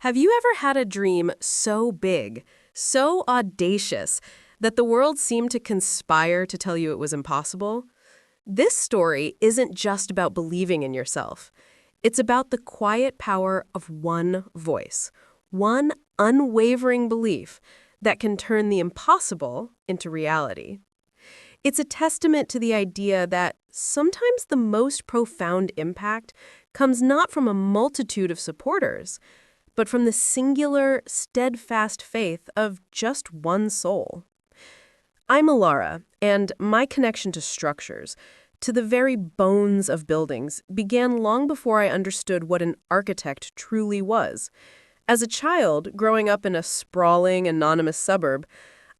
Have you ever had a dream so big, so audacious, that the world seemed to conspire to tell you it was impossible? This story isn't just about believing in yourself. It's about the quiet power of one voice, one unwavering belief that can turn the impossible into reality. It's a testament to the idea that sometimes the most profound impact comes not from a multitude of supporters, but from the singular, steadfast faith of just one soul. I'm Alara, and my connection to structures, to the very bones of buildings, began long before I understood what an architect truly was. As a child, growing up in a sprawling, anonymous suburb,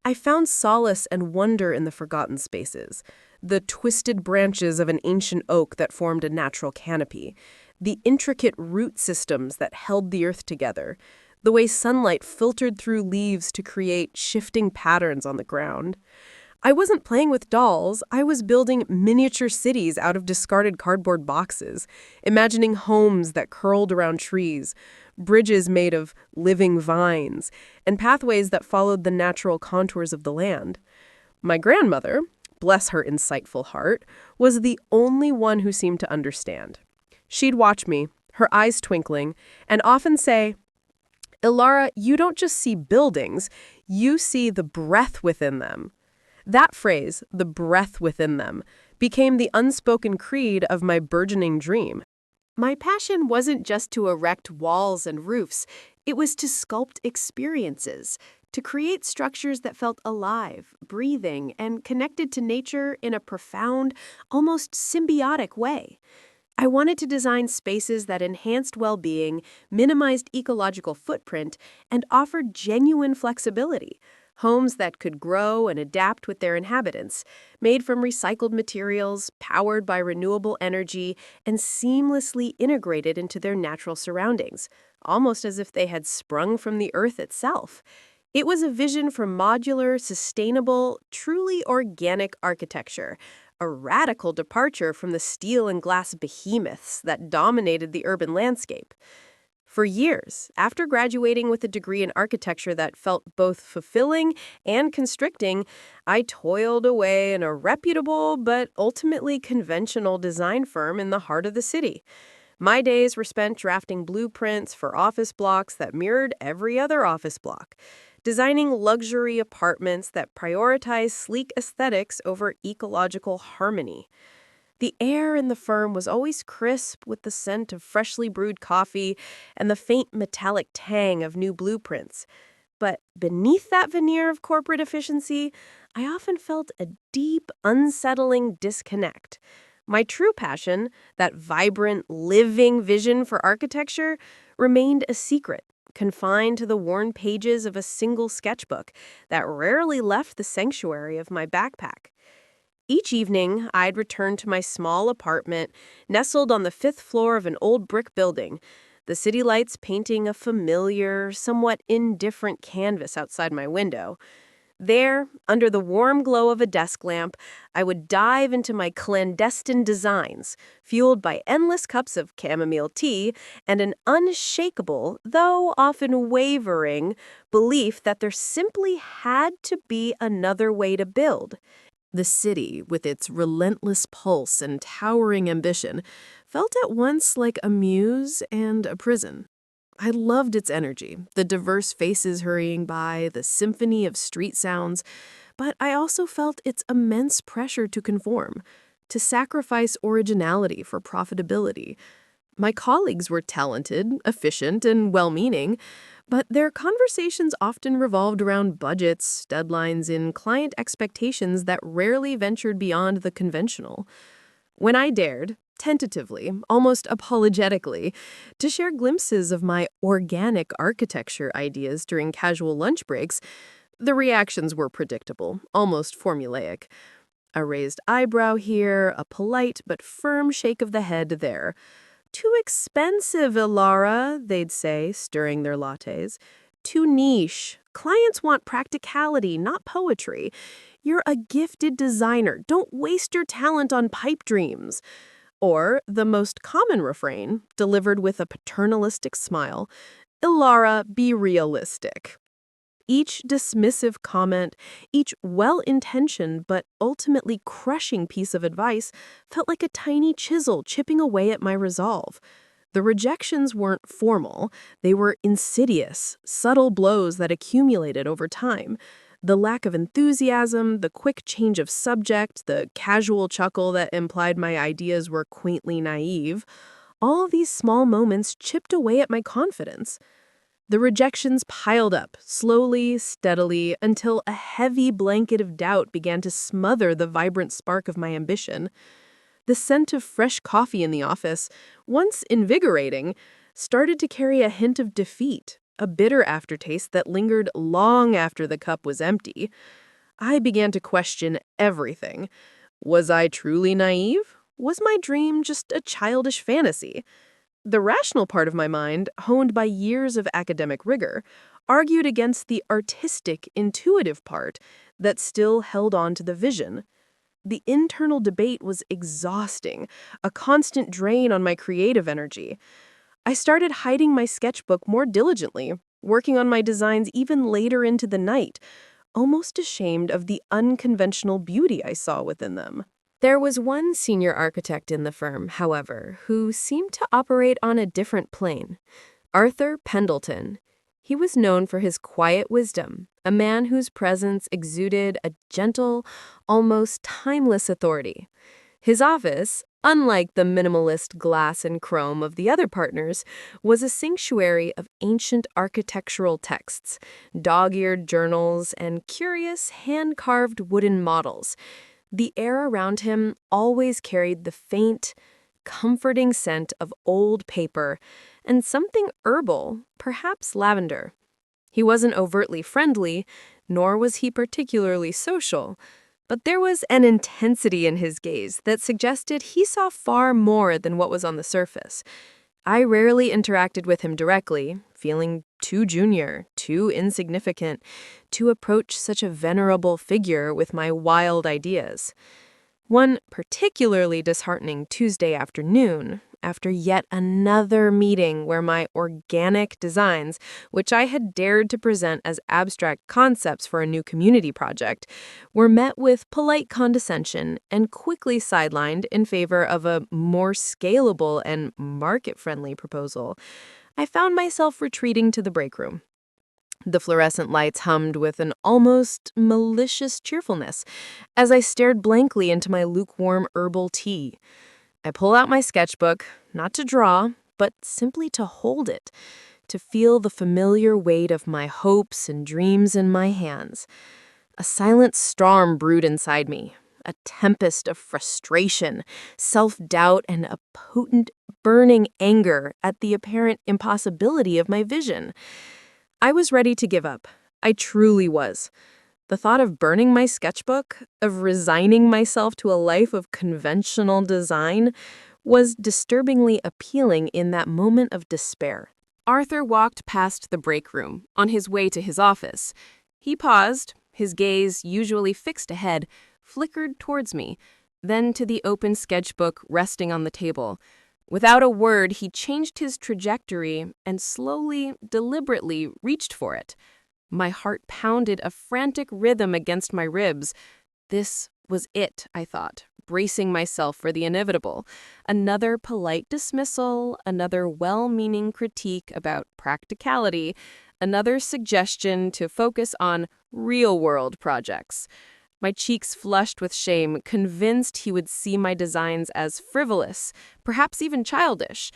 I found solace and wonder in the forgotten spaces, the twisted branches of an ancient oak that formed a natural canopy, the intricate root systems that held the earth together, the way sunlight filtered through leaves to create shifting patterns on the ground. I wasn't playing with dolls, I was building miniature cities out of discarded cardboard boxes, imagining homes that curled around trees, bridges made of living vines, and pathways that followed the natural contours of the land. My grandmother, bless her insightful heart, was the only one who seemed to understand. She'd watch me, her eyes twinkling, and often say, "Ilara, you don't just see buildings, you see the breath within them." That phrase, the breath within them, became the unspoken creed of my burgeoning dream. My passion wasn't just to erect walls and roofs, it was to sculpt experiences, to create structures that felt alive, breathing, and connected to nature in a profound, almost symbiotic way. I wanted to design spaces that enhanced well-being, minimized ecological footprint, and offered genuine flexibility. Homes that could grow and adapt with their inhabitants, made from recycled materials, powered by renewable energy, and seamlessly integrated into their natural surroundings, almost as if they had sprung from the earth itself. It was a vision for modular, sustainable, truly organic architecture, a radical departure from the steel and glass behemoths that dominated the urban landscape. For years, after graduating with a degree in architecture that felt both fulfilling and constricting, I toiled away in a reputable but ultimately conventional design firm in the heart of the city. My days were spent drafting blueprints for office blocks that mirrored every other office block, designing luxury apartments that prioritize sleek aesthetics over ecological harmony. The air in the firm was always crisp with the scent of freshly brewed coffee and the faint metallic tang of new blueprints. But beneath that veneer of corporate efficiency, I often felt a deep, unsettling disconnect. My true passion, that vibrant, living vision for architecture, remained a secret, confined to the worn pages of a single sketchbook that rarely left the sanctuary of my backpack. Each evening, I'd return to my small apartment, nestled on the fifth floor of an old brick building, the city lights painting a familiar, somewhat indifferent canvas outside my window. There, under the warm glow of a desk lamp, I would dive into my clandestine designs, fueled by endless cups of chamomile tea and an unshakable, though often wavering, belief that there simply had to be another way to build. The city, with its relentless pulse and towering ambition, felt at once like a muse and a prison. I loved its energy, the diverse faces hurrying by, the symphony of street sounds, but I also felt its immense pressure to conform, to sacrifice originality for profitability. My colleagues were talented, efficient, and well-meaning, but their conversations often revolved around budgets, deadlines, and client expectations that rarely ventured beyond the conventional. When I dared, tentatively, almost apologetically, to share glimpses of my organic architecture ideas during casual lunch breaks, the reactions were predictable, almost formulaic. A raised eyebrow here, a polite but firm shake of the head there. "Too expensive, Ilara," they'd say, stirring their lattes. "Too niche. Clients want practicality, not poetry. You're a gifted designer. Don't waste your talent on pipe dreams." Or the most common refrain, delivered with a paternalistic smile, Ilara, be realistic. Each dismissive comment, each well-intentioned but ultimately crushing piece of advice felt like a tiny chisel chipping away at my resolve. The rejections weren't formal, they were insidious, subtle blows that accumulated over time. The lack of enthusiasm, the quick change of subject, the casual chuckle that implied my ideas were quaintly naive, all of these small moments chipped away at my confidence. The rejections piled up, slowly, steadily, until a heavy blanket of doubt began to smother the vibrant spark of my ambition. The scent of fresh coffee in the office, once invigorating, started to carry a hint of defeat, a bitter aftertaste that lingered long after the cup was empty. I began to question everything. Was I truly naive? Was my dream just a childish fantasy? The rational part of my mind, honed by years of academic rigor, argued against the artistic, intuitive part that still held on to the vision. The internal debate was exhausting, a constant drain on my creative energy. I started hiding my sketchbook more diligently, working on my designs even later into the night, almost ashamed of the unconventional beauty I saw within them. There was one senior architect in the firm, however, who seemed to operate on a different plane. Arthur Pendleton. He was known for his quiet wisdom, a man whose presence exuded a gentle, almost timeless authority. His office, unlike the minimalist glass and chrome of the other partners, was a sanctuary of ancient architectural texts, dog-eared journals, and curious hand-carved wooden models. The air around him always carried the faint, comforting scent of old paper and something herbal, perhaps lavender. He wasn't overtly friendly, nor was he particularly social, but there was an intensity in his gaze that suggested he saw far more than what was on the surface. I rarely interacted with him directly, feeling too junior, too insignificant, to approach such a venerable figure with my wild ideas. One particularly disheartening Tuesday afternoon, after yet another meeting where my organic designs, which I had dared to present as abstract concepts for a new community project, were met with polite condescension and quickly sidelined in favor of a more scalable and market-friendly proposal, I found myself retreating to the break room. The fluorescent lights hummed with an almost malicious cheerfulness as I stared blankly into my lukewarm herbal tea. I pull out my sketchbook, not to draw, but simply to hold it, to feel the familiar weight of my hopes and dreams in my hands. A silent storm brewed inside me, a tempest of frustration, self-doubt, and a potent, burning anger at the apparent impossibility of my vision. I was ready to give up. I truly was. The thought of burning my sketchbook, of resigning myself to a life of conventional design, was disturbingly appealing in that moment of despair. Arthur walked past the break room, on his way to his office. He paused, his gaze, usually fixed ahead, flickered towards me, then to the open sketchbook resting on the table. Without a word, he changed his trajectory and slowly, deliberately reached for it. My heart pounded a frantic rhythm against my ribs. This was it, I thought, bracing myself for the inevitable. Another polite dismissal, another well-meaning critique about practicality, another suggestion to focus on real-world projects. My cheeks flushed with shame, convinced he would see my designs as frivolous, perhaps even childish.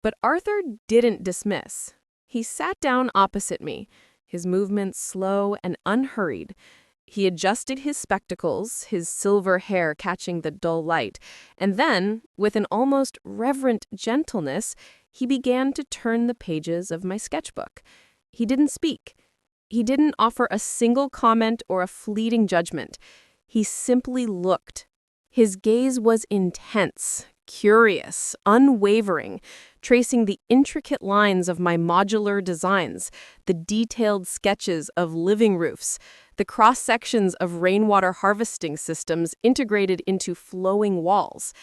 But Arthur didn't dismiss. He sat down opposite me, his movements slow and unhurried. He adjusted his spectacles, his silver hair catching the dull light, and then, with an almost reverent gentleness, he began to turn the pages of my sketchbook. He didn't speak. He didn't offer a single comment or a fleeting judgment. He simply looked. His gaze was intense, curious, unwavering, tracing the intricate lines of my modular designs, the detailed sketches of living roofs, the cross-sections of rainwater harvesting systems integrated into flowing walls.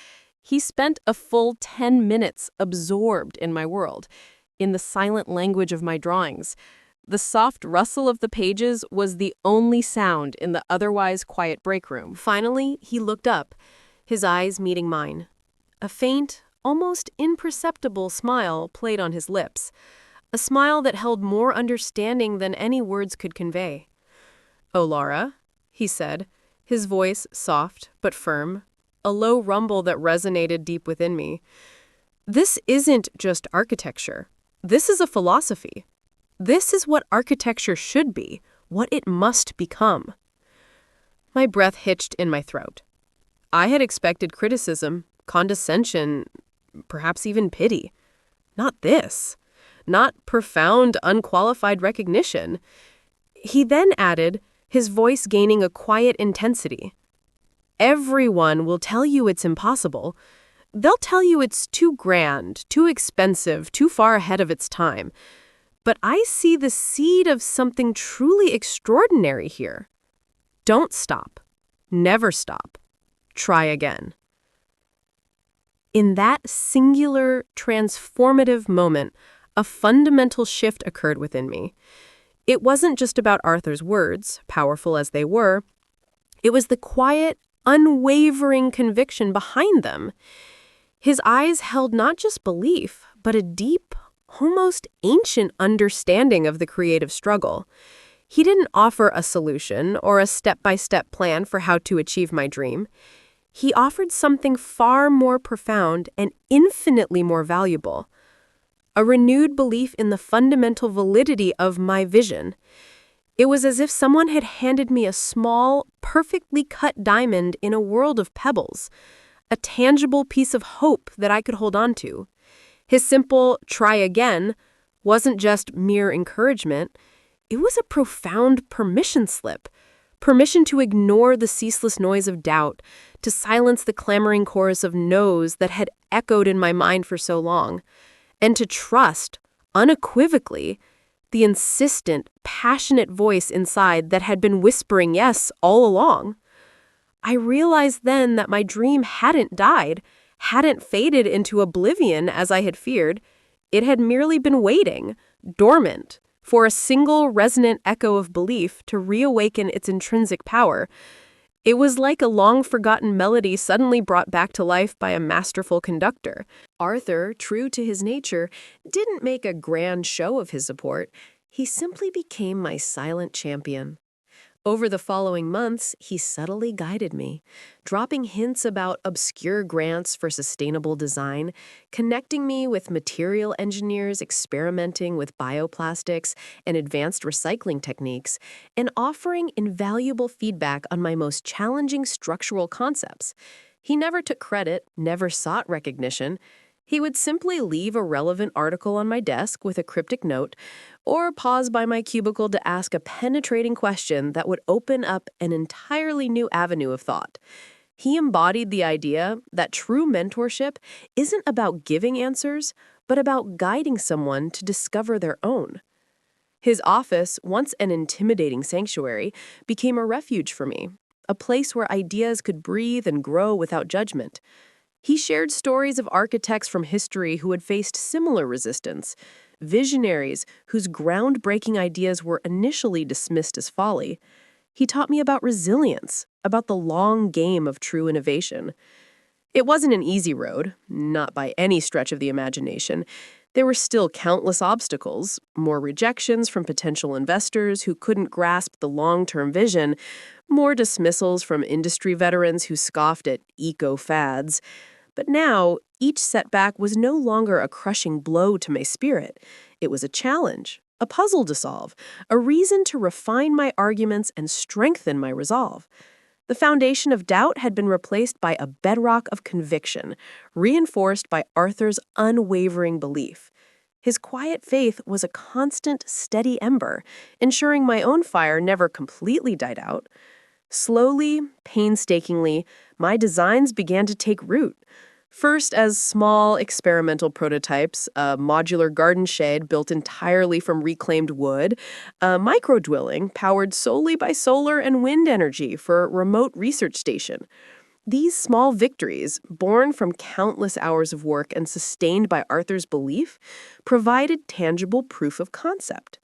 He spent a full 10 minutes absorbed in my world. in the silent language of my drawings. The soft rustle of the pages was the only sound in the otherwise quiet break room. Finally, he looked up, his eyes meeting mine. A faint, almost imperceptible smile played on his lips, a smile that held more understanding than any words could convey. "Oh, Laura," he said, his voice soft but firm, a low rumble that resonated deep within me. "This isn't just architecture. This is a philosophy. This is what architecture should be, what it must become." My breath hitched in my throat. I had expected criticism, condescension, perhaps even pity. Not this. Not profound, unqualified recognition. He then added, his voice gaining a quiet intensity. "Everyone will tell you it's impossible. They'll tell you it's too grand, too expensive, too far ahead of its time. But I see the seed of something truly extraordinary here. Don't stop. Never stop. Try again." In that singular, transformative moment, a fundamental shift occurred within me. It wasn't just about Arthur's words, powerful as they were. It was the quiet, unwavering conviction behind them. His eyes held not just belief, but a deep, almost ancient understanding of the creative struggle. He didn't offer a solution or a step-by-step plan for how to achieve my dream. He offered something far more profound and infinitely more valuable. A renewed belief in the fundamental validity of my vision. It was as if someone had handed me a small, perfectly cut diamond in a world of pebbles, a tangible piece of hope that I could hold on to. His simple "try again" wasn't just mere encouragement. It was a profound permission slip. Permission to ignore the ceaseless noise of doubt, to silence the clamoring chorus of no's that had echoed in my mind for so long, and to trust, unequivocally, the insistent, passionate voice inside that had been whispering yes all along. I realized then that my dream hadn't died, hadn't faded into oblivion as I had feared. It had merely been waiting, dormant, for a single resonant echo of belief to reawaken its intrinsic power. It was like a long-forgotten melody suddenly brought back to life by a masterful conductor. Arthur, true to his nature, didn't make a grand show of his support. He simply became my silent champion. Over the following months, he subtly guided me, dropping hints about obscure grants for sustainable design, connecting me with material engineers experimenting with bioplastics and advanced recycling techniques, and offering invaluable feedback on my most challenging structural concepts. He never took credit, never sought recognition. He would simply leave a relevant article on my desk with a cryptic note, or pause by my cubicle to ask a penetrating question that would open up an entirely new avenue of thought. He embodied the idea that true mentorship isn't about giving answers, but about guiding someone to discover their own. His office, once an intimidating sanctuary, became a refuge for me, a place where ideas could breathe and grow without judgment. He shared stories of architects from history who had faced similar resistance, visionaries whose groundbreaking ideas were initially dismissed as folly. He taught me about resilience, about the long game of true innovation. It wasn't an easy road, not by any stretch of the imagination. There were still countless obstacles, more rejections from potential investors who couldn't grasp the long-term vision, more dismissals from industry veterans who scoffed at eco-fads. But now, each setback was no longer a crushing blow to my spirit. It was a challenge, a puzzle to solve, a reason to refine my arguments and strengthen my resolve. The foundation of doubt had been replaced by a bedrock of conviction, reinforced by Arthur's unwavering belief. His quiet faith was a constant, steady ember, ensuring my own fire never completely died out. Slowly, painstakingly, my designs began to take root. First as small experimental prototypes, a modular garden shed built entirely from reclaimed wood, a micro-dwelling powered solely by solar and wind energy for a remote research station. These small victories, born from countless hours of work and sustained by Arthur's belief, provided tangible proof of concept.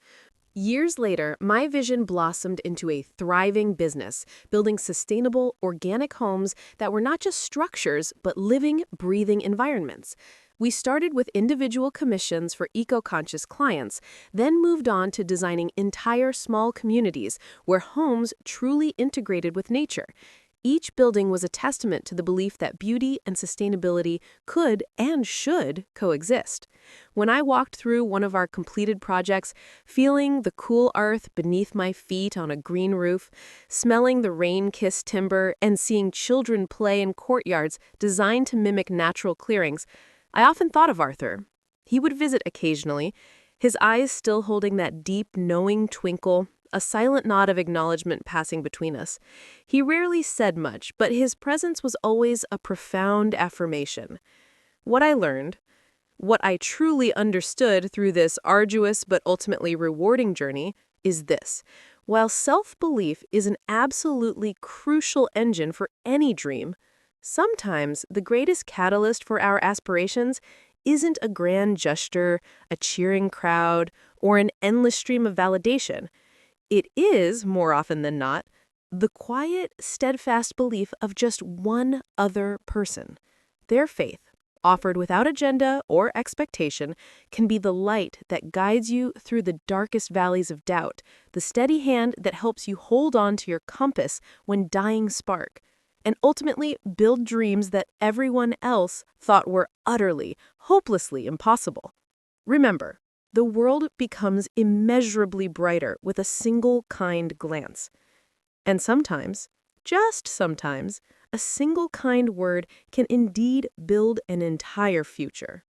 Years later, my vision blossomed into a thriving business, building sustainable, organic homes that were not just structures, but living, breathing environments. We started with individual commissions for eco-conscious clients, then moved on to designing entire small communities where homes truly integrated with nature. Each building was a testament to the belief that beauty and sustainability could and should coexist. When I walked through one of our completed projects, feeling the cool earth beneath my feet on a green roof, smelling the rain-kissed timber, and seeing children play in courtyards designed to mimic natural clearings, I often thought of Arthur. He would visit occasionally, his eyes still holding that deep, knowing twinkle, a silent nod of acknowledgement passing between us. He rarely said much, but his presence was always a profound affirmation. What I learned, what I truly understood through this arduous but ultimately rewarding journey, is this. While self-belief is an absolutely crucial engine for any dream, sometimes the greatest catalyst for our aspirations isn't a grand gesture, a cheering crowd, or an endless stream of validation. It is, more often than not, the quiet, steadfast belief of just one other person. Their faith, offered without agenda or expectation, can be the light that guides you through the darkest valleys of doubt, the steady hand that helps you hold on to your compass when dying spark, and ultimately build dreams that everyone else thought were utterly, hopelessly impossible. Remember, the world becomes immeasurably brighter with a single kind glance. And sometimes, just sometimes, a single kind word can indeed build an entire future.